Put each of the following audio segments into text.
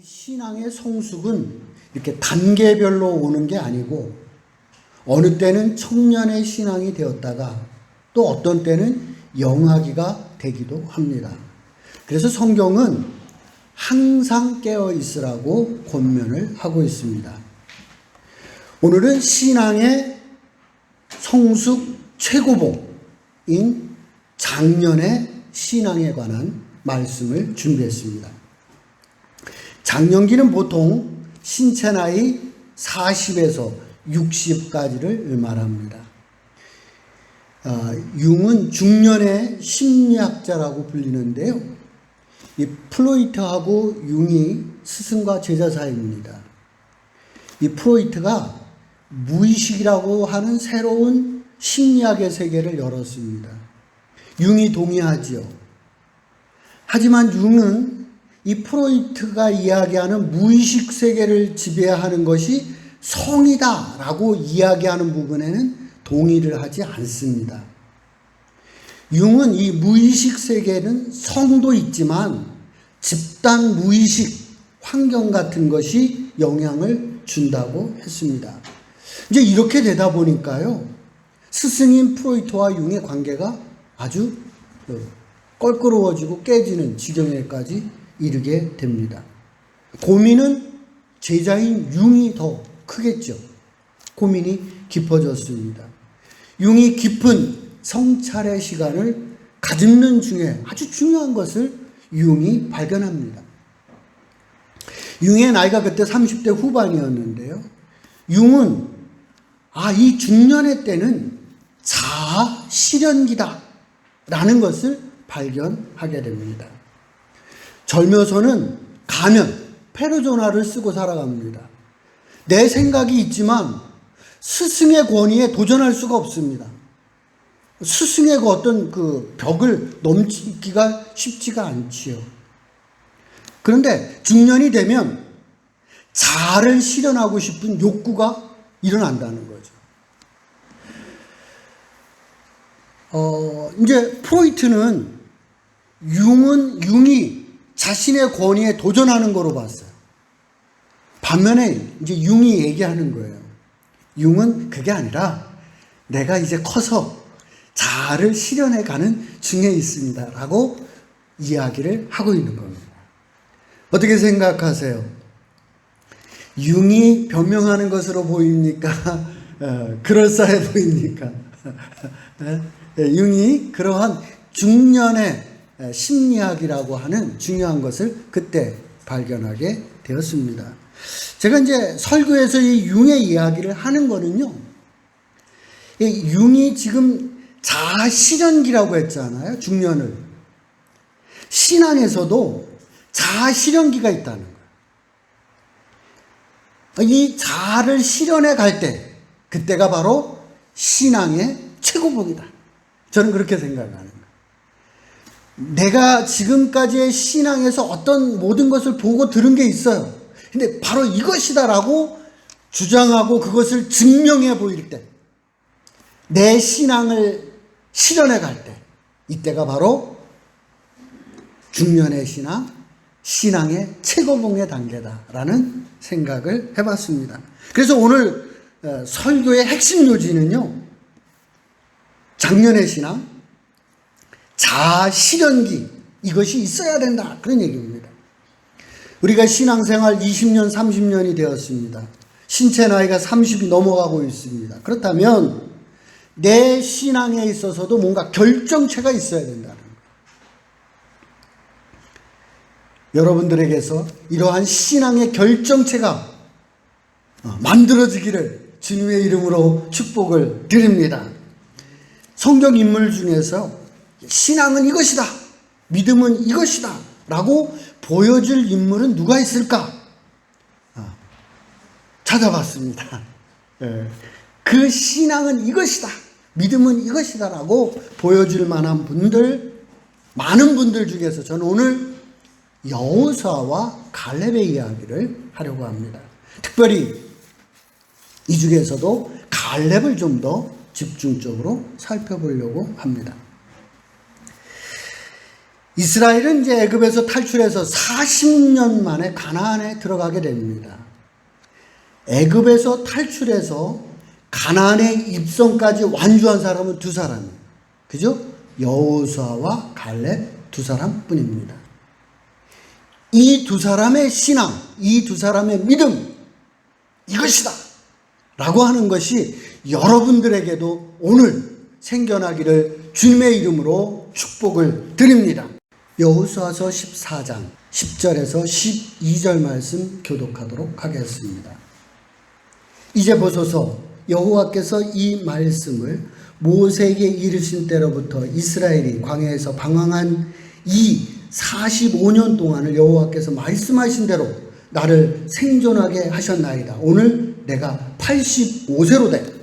신앙의 성숙은 이렇게 단계별로 오는 게 아니고 어느 때는 청년의 신앙이 되었다가 또 어떤 때는 영아기가 되기도 합니다. 그래서 성경은 항상 깨어 있으라고 권면을 하고 있습니다. 오늘은 신앙의 성숙 최고봉인 장년의 신앙에 관한 말씀을 준비했습니다. 장년기는 보통 신체 나이 40에서 60까지를 말합니다. 융은 중년의 심리학자라고 불리는데요. 이 프로이트하고 융이 스승과 제자 사이입니다. 이 프로이트가 무의식이라고 하는 새로운 심리학의 세계를 열었습니다. 융이 동의하지요. 하지만 융은 이 프로이트가 이야기하는 무의식 세계를 지배하는 것이 성이다라고 이야기하는 부분에는 동의를 하지 않습니다. 융은 이 무의식 세계는 성도 있지만 집단 무의식 환경 같은 것이 영향을 준다고 했습니다. 이제 이렇게 되다 보니까요, 스승인 프로이트와 융의 관계가 아주 껄끄러워지고 깨지는 지경에까지 이르게 됩니다. 고민은 제자인 융이 더 크겠죠. 고민이 깊어졌습니다. 융이 깊은 성찰의 시간을 가지는 중에 아주 중요한 것을 융이 발견합니다. 융의 나이가 그때 30대 후반이었는데요. 융은 이 중년의 때는 자아 실현기다 라는 것을 발견하게 됩니다. 젊어서는 가면, 페르소나를 쓰고 살아갑니다. 내 생각이 있지만 스승의 권위에 도전할 수가 없습니다. 스승의 어떤 그 벽을 넘기가 쉽지가 않지요. 그런데 중년이 되면 자아를 실현하고 싶은 욕구가 일어난다는 거죠. 이제 프로이트는 융이 자신의 권위에 도전하는 거로 봤어요. 반면에 이제 융이 얘기하는 거예요. 융은 그게 아니라 내가 이제 커서 자아를 실현해 가는 중에 있습니다. 라고 이야기를 하고 있는 겁니다. 어떻게 생각하세요? 융이 변명하는 것으로 보입니까? 그럴싸해 보입니까? 융이 그러한 중년의 심리학이라고 하는 중요한 것을 그때 발견하게 되었습니다. 제가 이제 설교에서 이 융의 이야기를 하는 거는요, 이 융이 지금 자아 실현기라고 했잖아요, 중년을. 신앙에서도 자아 실현기가 있다는 거예요. 이 자아를 실현해 갈 때, 그때가 바로 신앙의 최고봉이다. 저는 그렇게 생각하는 거예요. 내가 지금까지의 신앙에서 어떤 모든 것을 보고 들은 게 있어요. 근데 바로 이것이다라고 주장하고 그것을 증명해 보일 때, 내 신앙을 실현해 갈 때, 이때가 바로 중년의 신앙의 최고봉의 단계다라는 생각을 해봤습니다. 그래서 오늘 설교의 핵심 요지는요, 장년의 신앙, 자아 실현기, 이것이 있어야 된다, 그런 얘기입니다. 우리가 신앙생활 20년, 30년이 되었습니다. 신체 나이가 30이 넘어가고 있습니다. 그렇다면 내 신앙에 있어서도 뭔가 결정체가 있어야 된다는 거예요. 여러분들에게서 이러한 신앙의 결정체가 만들어지기를 주님의 이름으로 축복을 드립니다. 성경 인물 중에서 신앙은 이것이다, 믿음은 이것이다 라고 보여줄 인물은 누가 있을까? 찾아봤습니다. 그 신앙은 이것이다, 믿음은 이것이다 라고 보여줄 만한 분들, 많은 분들 중에서 저는 오늘 여호수아와 갈렙의 이야기를 하려고 합니다. 특별히 이 중에서도 갈렙을 좀 더 집중적으로 살펴보려고 합니다. 이스라엘은 이제 애굽에서 탈출해서 40년 만에 가나안에 들어가게 됩니다. 애굽에서 탈출해서 가나안에 입성까지 완주한 사람은 두 사람이에요. 그죠? 여호수아와 갈렙 두 사람뿐입니다. 이 두 사람의 신앙, 이 두 사람의 믿음, 이것이다 라고 하는 것이 여러분들에게도 오늘 생겨나기를 주님의 이름으로 축복을 드립니다. 여호수아서 14장 10절에서 12절 말씀 교독하도록 하겠습니다. 이제 보소서, 여호와께서 이 말씀을 모세에게 이르신 때로부터 이스라엘이 광야에서 방황한 이 45년 동안을 여호와께서 말씀하신 대로 나를 생존하게 하셨나이다. 오늘 내가 85세로 돼.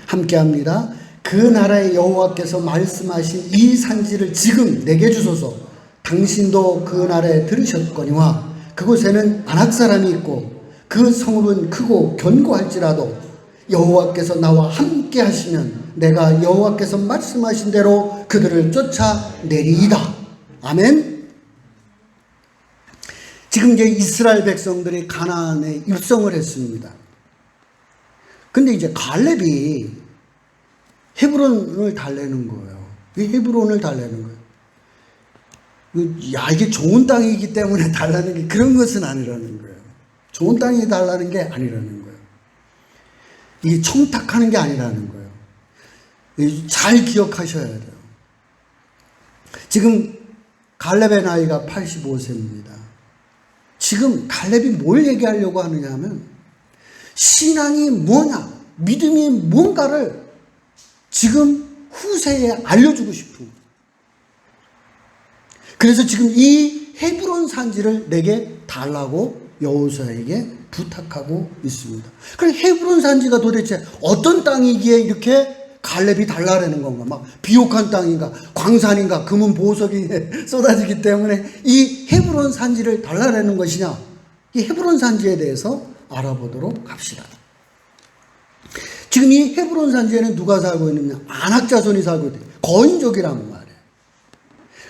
함께합니다. 그 나라의 여호와께서 말씀하신 이 산지를 지금 내게 주소서. 당신도 그 나라에 들으셨거니와 그곳에는 아낙 사람이 있고 그 성읍은 크고 견고할지라도 여호와께서 나와 함께 하시면 내가 여호와께서 말씀하신 대로 그들을 쫓아내리이다. 아멘. 지금 이제 이스라엘 백성들이 가나안에 입성을 했습니다. 근데 이제 갈렙이 헤브론을 달래는 거예요. 헤브론을 달래는 거예요. 야, 이게 좋은 땅이기 때문에 달라는 게 그런 것은 아니라는 거예요. 좋은 땅이 달라는 게 아니라는 거예요. 이게 청탁하는 게 아니라는 거예요. 잘 기억하셔야 돼요. 지금 갈렙의 나이가 85세입니다. 지금 갈렙이 뭘 얘기하려고 하느냐 하면 신앙이 뭐냐, 믿음이 뭔가를 지금 후세에 알려주고 싶은 거예요. 그래서 지금 이 헤브론 산지를 내게 달라고 여호수아에게 부탁하고 있습니다. 그럼 헤브론 산지가 도대체 어떤 땅이기에 이렇게 갈렙이 달라라는 건가? 막 비옥한 땅인가? 광산인가? 금은 보석이 쏟아지기 때문에 이 헤브론 산지를 달라라는 것이냐? 이 헤브론 산지에 대해서 알아보도록 합시다. 지금 이 헤브론 산지에는 누가 살고 있느냐? 아낙 자손이 살고 있대요. 거인족이란 말이에요.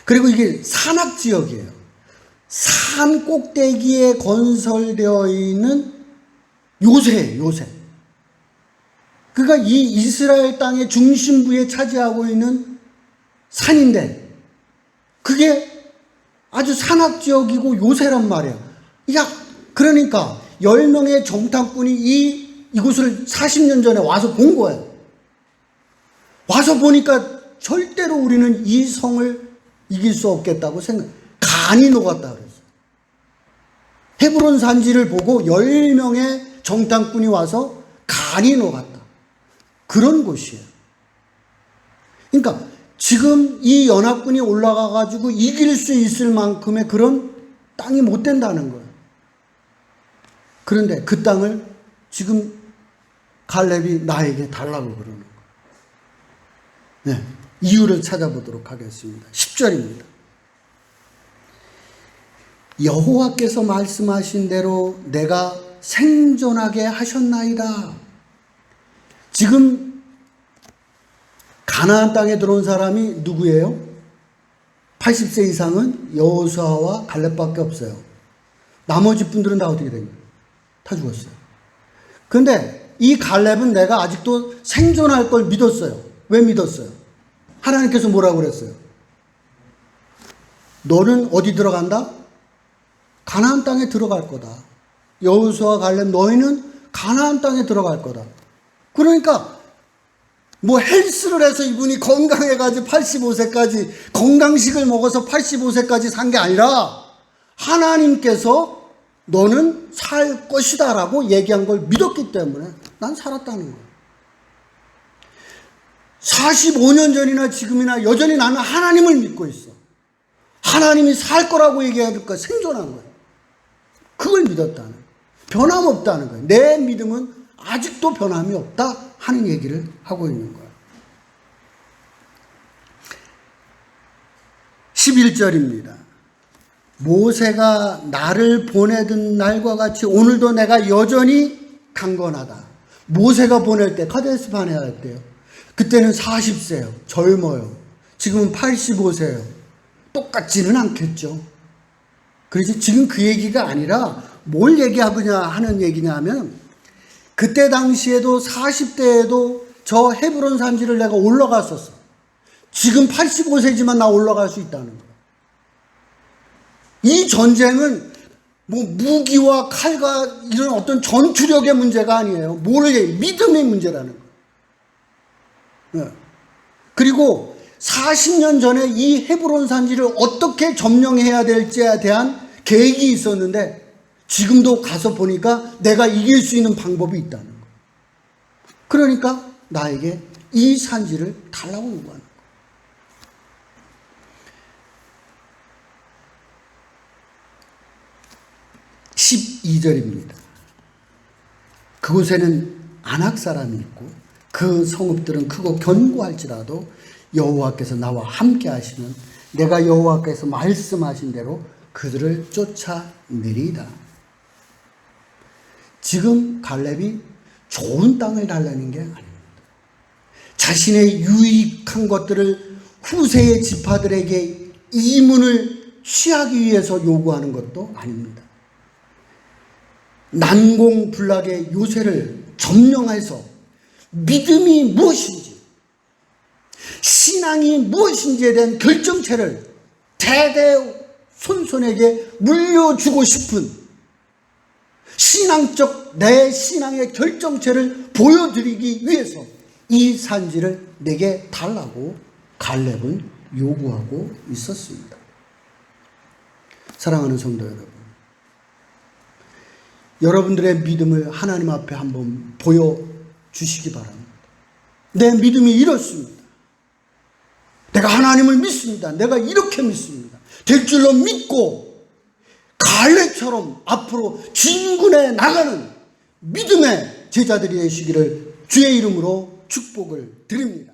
그리고 이게 산악 지역이에요. 산 꼭대기에 건설되어 있는 요새예요, 요새. 그러니까 이 이스라엘 땅의 중심부에 차지하고 있는 산인데 그게 아주 산악 지역이고 요새란 말이에요. 야, 그러니까 10명의 정탐꾼이 이곳을 40년 전에 와서 본 거예요. 와서 보니까 절대로 우리는 이 성을 이길 수 없겠다고 간이 녹았다 그랬어요. 헤브론 산지를 보고 10명의 정탐꾼이 와서 간이 녹았다. 그런 곳이에요. 그러니까 지금 이 연합군이 올라가 가지고 이길 수 있을 만큼의 그런 땅이 못 된다는 거예요. 그런데 그 땅을 지금 갈렙이 나에게 달라고 그러는 거예요. 네, 이유를 찾아보도록 하겠습니다. 10절입니다. 여호와께서 말씀하신 대로 내가 생존하게 하셨나이다. 지금 가나안 땅에 들어온 사람이 누구예요? 80세 이상은 여호수아와 갈렙밖에 없어요. 나머지 분들은 다 어떻게 된 거예요? 다 죽었어요. 그런데 이 갈렙은 내가 아직도 생존할 걸 믿었어요. 왜 믿었어요? 하나님께서 뭐라고 그랬어요? 너는 어디 들어간다? 가나안 땅에 들어갈 거다. 여호수아 갈렙 너희는 가나안 땅에 들어갈 거다. 그러니까 뭐 헬스를 해서 이분이 건강해가지고 85세까지 건강식을 먹어서 85세까지 산 게 아니라 하나님께서 너는 살 것이다 라고 얘기한 걸 믿었기 때문에 난 살았다는 거예요. 45년 전이나 지금이나 여전히 나는 하나님을 믿고 있어. 하나님이 살 거라고 얘기하니까 생존한 거예요. 그걸 믿었다는 거예요. 변함없다는 거예요. 내 믿음은 아직도 변함이 없다 하는 얘기를 하고 있는 거예요. 11절입니다. 모세가 나를 보내던 날과 같이 오늘도 내가 여전히 강건하다. 모세가 보낼 때 카데스 바네아 할 때요. 그때는 40세요. 젊어요. 지금은 85세요. 똑같지는 않겠죠. 그래서 지금 그 얘기가 아니라 뭘 얘기하느냐 하는 얘기냐 하면 그때 당시에도 40대에도 저 헤브론 산지를 내가 올라갔었어. 지금 85세지만 나 올라갈 수 있다는 거야. 이 전쟁은 뭐 무기와 칼과 이런 어떤 전투력의 문제가 아니에요. 믿음의 문제라는 거예요. 그리고 40년 전에 이 헤브론 산지를 어떻게 점령해야 될지에 대한 계획이 있었는데 지금도 가서 보니까 내가 이길 수 있는 방법이 있다는 거예요. 그러니까 나에게 이 산지를 달라고 요구하는 거예요. 12절입니다. 그곳에는 아낙 사람이 있고 그 성읍들은 크고 견고할지라도 여호와께서 나와 함께 하시면 내가 여호와께서 말씀하신 대로 그들을 쫓아내리이다. 지금 갈렙이 좋은 땅을 달라는 게 아닙니다. 자신의 유익한 것들을 후세의 지파들에게 이문을 취하기 위해서 요구하는 것도 아닙니다. 난공불락의 요새를 점령해서 믿음이 무엇인지, 신앙이 무엇인지에 대한 결정체를 대대손손에게 물려주고 싶은 내 신앙의 결정체를 보여드리기 위해서 이 산지를 내게 달라고 갈렙은 요구하고 있었습니다. 사랑하는 성도 여러분, 여러분들의 믿음을 하나님 앞에 한번 보여주시기 바랍니다. 내 믿음이 이렇습니다. 내가 하나님을 믿습니다. 내가 이렇게 믿습니다. 될 줄로 믿고 갈렙처럼 앞으로 진군해 나가는 믿음의 제자들이 되시기를 주의 이름으로 축복을 드립니다.